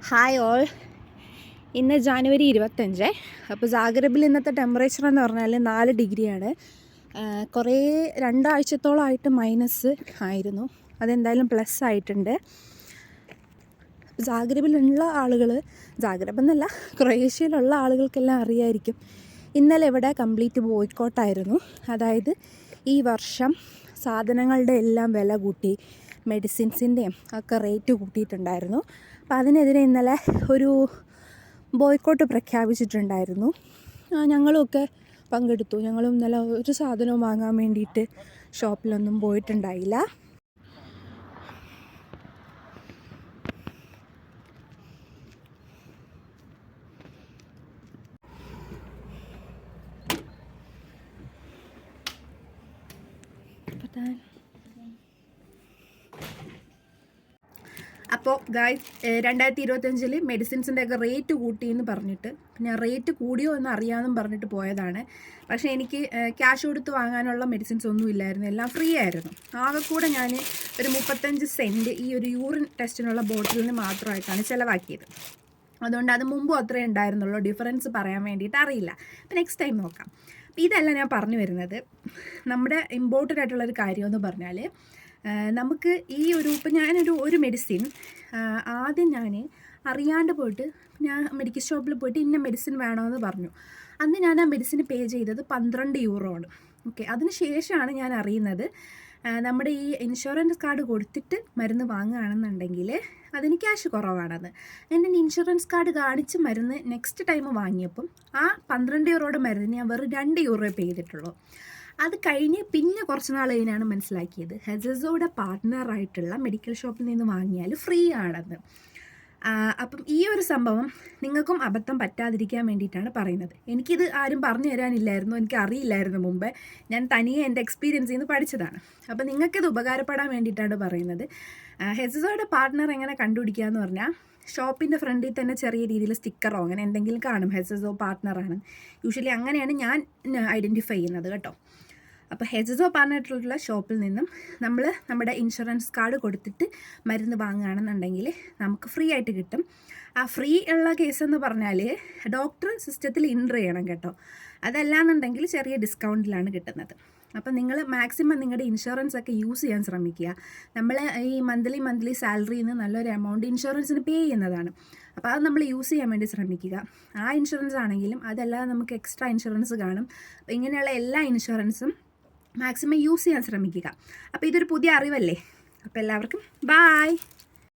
Hi all. ഇന്ന് ജാനുവരി 25. അപ്പോൾ സാഗരബിൽ ഇന്നത്തെ ടെമ്പറേച്ചർ എന്ന് പറഞ്ഞാൽ 4 ഡിഗ്രിയാണ്. കുറേ രണ്ടാഴ്ചത്തോളമായിട്ട് മൈനസ് ആയിരുന്നു. അതെന്തായാലും പ്ലസ് ആയിട്ടുണ്ട്. സാഗരബിലുള്ള ആളുകൾ, സാഗരബ് എന്നല്ല, ക്രൊയേഷ്യയിലുള്ള ആളുകൾക്കെല്ലാം അറിയായിരിക്കും. ഇന്നലെ ഇവിടെ കംപ്ലീറ്റ് ബോയ്ക്കോട്ടായിരുന്നു. അതായത് ഈ വർഷം സാധനങ്ങളുടെ എല്ലാം വില കൂട്ടി, മെഡിസിൻസിൻ്റെയും ഒക്കെ റേറ്റ് കൂട്ടിയിട്ടുണ്ടായിരുന്നു. അപ്പോൾ അതിനെതിരെ ഇന്നലെ ഒരു ബോയ്ക്കോട്ട് പ്രഖ്യാപിച്ചിട്ടുണ്ടായിരുന്നു. ഞങ്ങളുമൊക്കെ പങ്കെടുത്തു. ഞങ്ങളും ഇന്നലെ ഒരു സാധനവും വാങ്ങാൻ വേണ്ടിയിട്ട് ഷോപ്പിലൊന്നും പോയിട്ടുണ്ടായില്ല. അപ്പോൾ ഗായ്സ്, 2025 മെഡിസിൻസിൻ്റെ ഒക്കെ റേറ്റ് കൂട്ടി എന്ന് പറഞ്ഞിട്ട് ഞാൻ റേറ്റ് കൂടിയോ എന്ന് അറിയാമെന്നും പറഞ്ഞിട്ട് പോയതാണ്. പക്ഷേ എനിക്ക് ക്യാഷ് കൊടുത്ത് വാങ്ങാനുള്ള മെഡിസിൻസ് ഒന്നും ഇല്ലായിരുന്നു, എല്ലാം ഫ്രീ ആയിരുന്നു. ആകെ കൂടെ ഞാൻ ഒരു 35 സെൻറ്റ് ഈ ഒരു യൂറിൻ ടെസ്റ്റിനുള്ള ബോട്ടിലിന് മാത്രമായിട്ടാണ് ചിലവാക്കിയത്. അതുകൊണ്ട് അത് മുമ്പും അത്രേ ഉണ്ടായിരുന്നുള്ളൂ. ഡിഫറൻസ് പറയാൻ വേണ്ടിയിട്ട് അറിയില്ല. അപ്പോൾ നെക്സ്റ്റ് ടൈം നോക്കാം. ഇതല്ല ഞാൻ പറഞ്ഞു വരുന്നത്. നമ്മുടെ ഇമ്പോർട്ടൻ്റ് ആയിട്ടുള്ളൊരു കാര്യമെന്ന് പറഞ്ഞാൽ, നമുക്ക് ഈ ഇപ്പം ഞാനൊരു മെഡിസിൻ ആദ്യം ഞാൻ അറിയാണ്ട് പോയിട്ട് ഞാൻ മെഡിക്കൽ ഷോപ്പിൽ പോയിട്ട് ഇന്ന മെഡിസിൻ വേണമെന്ന് പറഞ്ഞു. അന്ന് ഞാൻ ആ മെഡിസിന് പേ ചെയ്തത് 12 യൂറോ ആണ്. ഓക്കെ, അതിന് ശേഷമാണ് ഞാൻ അറിയുന്നത് നമ്മുടെ ഈ ഇൻഷുറൻസ് കാർഡ് കൊടുത്തിട്ട് മരുന്ന് വാങ്ങുകയാണെന്നുണ്ടെങ്കിൽ അതിന് ക്യാഷ് കുറവാണെന്ന്. എൻ്റെ ഇൻഷുറൻസ് കാർഡ് കാണിച്ച് മരുന്ന് നെക്സ്റ്റ് ടൈം വാങ്ങിയപ്പം ആ 12 യൂറോയുടെ മരുന്നിന് ഞാൻ വെറും 2 യൂറോ പേ ചെയ്തിട്ടുള്ളൂ. അത് കഴിഞ്ഞ് പിന്നെ കുറച്ച് നാൾ കഴിഞ്ഞാണ് മനസ്സിലാക്കിയത് ഹെസസോയുടെ പാർട്ട്ണറായിട്ടുള്ള മെഡിക്കൽ ഷോപ്പിൽ നിന്ന് വാങ്ങിയാൽ ഫ്രീ ആണെന്ന്. അപ്പം ഈ ഒരു സംഭവം നിങ്ങൾക്കും അബദ്ധം പറ്റാതിരിക്കാൻ വേണ്ടിയിട്ടാണ് പറയുന്നത്. എനിക്കിത് ആരും പറഞ്ഞു തരാനില്ലായിരുന്നു, എനിക്ക് അറിയില്ലായിരുന്നു മുമ്പ്. ഞാൻ തനിയെ എൻ്റെ എക്സ്പീരിയൻസിൽ നിന്ന് പഠിച്ചതാണ്. അപ്പം നിങ്ങൾക്കിത് ഉപകാരപ്പെടാൻ വേണ്ടിയിട്ടാണ് പറയുന്നത്. ഹെസസോയുടെ പാർട്ട്ണർ എങ്ങനെ കണ്ടുപിടിക്കുക എന്ന് പറഞ്ഞാൽ, ഷോപ്പിൻ്റെ ഫ്രണ്ടിൽ തന്നെ ചെറിയ രീതിയിൽ സ്റ്റിക്കറോ അങ്ങനെ എന്തെങ്കിലും കാണും, ഹെസസോ പാർട്ട്ണറാണ്. യൂഷ്വലി അങ്ങനെയാണ് ഞാൻ ഐഡൻറ്റിഫൈ ചെയ്യുന്നത് കേട്ടോ. അപ്പോൾ ഹെസസോ പറഞ്ഞിട്ടുള്ള ഷോപ്പിൽ നിന്നും നമ്മൾ നമ്മുടെ ഇൻഷുറൻസ് കാർഡ് കൊടുത്തിട്ട് മരുന്ന് വാങ്ങുകയാണെന്നുണ്ടെങ്കിൽ നമുക്ക് ഫ്രീ ആയിട്ട് കിട്ടും. ആ ഫ്രീ ഉള്ള കേസെന്ന് പറഞ്ഞാൽ ഡോക്ടർ സിസ്റ്റത്തിൽ എൻ്റർ ചെയ്യണം കേട്ടോ. അതല്ലാന്നുണ്ടെങ്കിൽ ചെറിയ ഡിസ്കൗണ്ടിലാണ് കിട്ടുന്നത്. അപ്പം നിങ്ങൾ മാക്സിമം നിങ്ങളുടെ ഇൻഷുറൻസ് ഒക്കെ യൂസ് ചെയ്യാൻ ശ്രമിക്കുക. നമ്മൾ ഈ മന്ത്ലി സാലറിയിൽ നിന്ന് നല്ലൊരു എമൗണ്ട് ഇൻഷുറൻസിന് പേ ചെയ്യുന്നതാണ്. അപ്പോൾ അത് നമ്മൾ യൂസ് ചെയ്യാൻ വേണ്ടി ശ്രമിക്കുക. ആ ഇൻഷുറൻസ് ആണെങ്കിലും അതല്ലാതെ നമുക്ക് എക്സ്ട്രാ ഇൻഷുറൻസ് കാണും. അപ്പോൾ ഇങ്ങനെയുള്ള എല്ലാ ഇൻഷുറൻസും മാക്സിമം യൂസ് ചെയ്യാൻ ശ്രമിക്കുക. അപ്പോൾ ഇതൊരു പുതിയ അറിവല്ലേ. അപ്പോൾ എല്ലാവർക്കും ബായ്.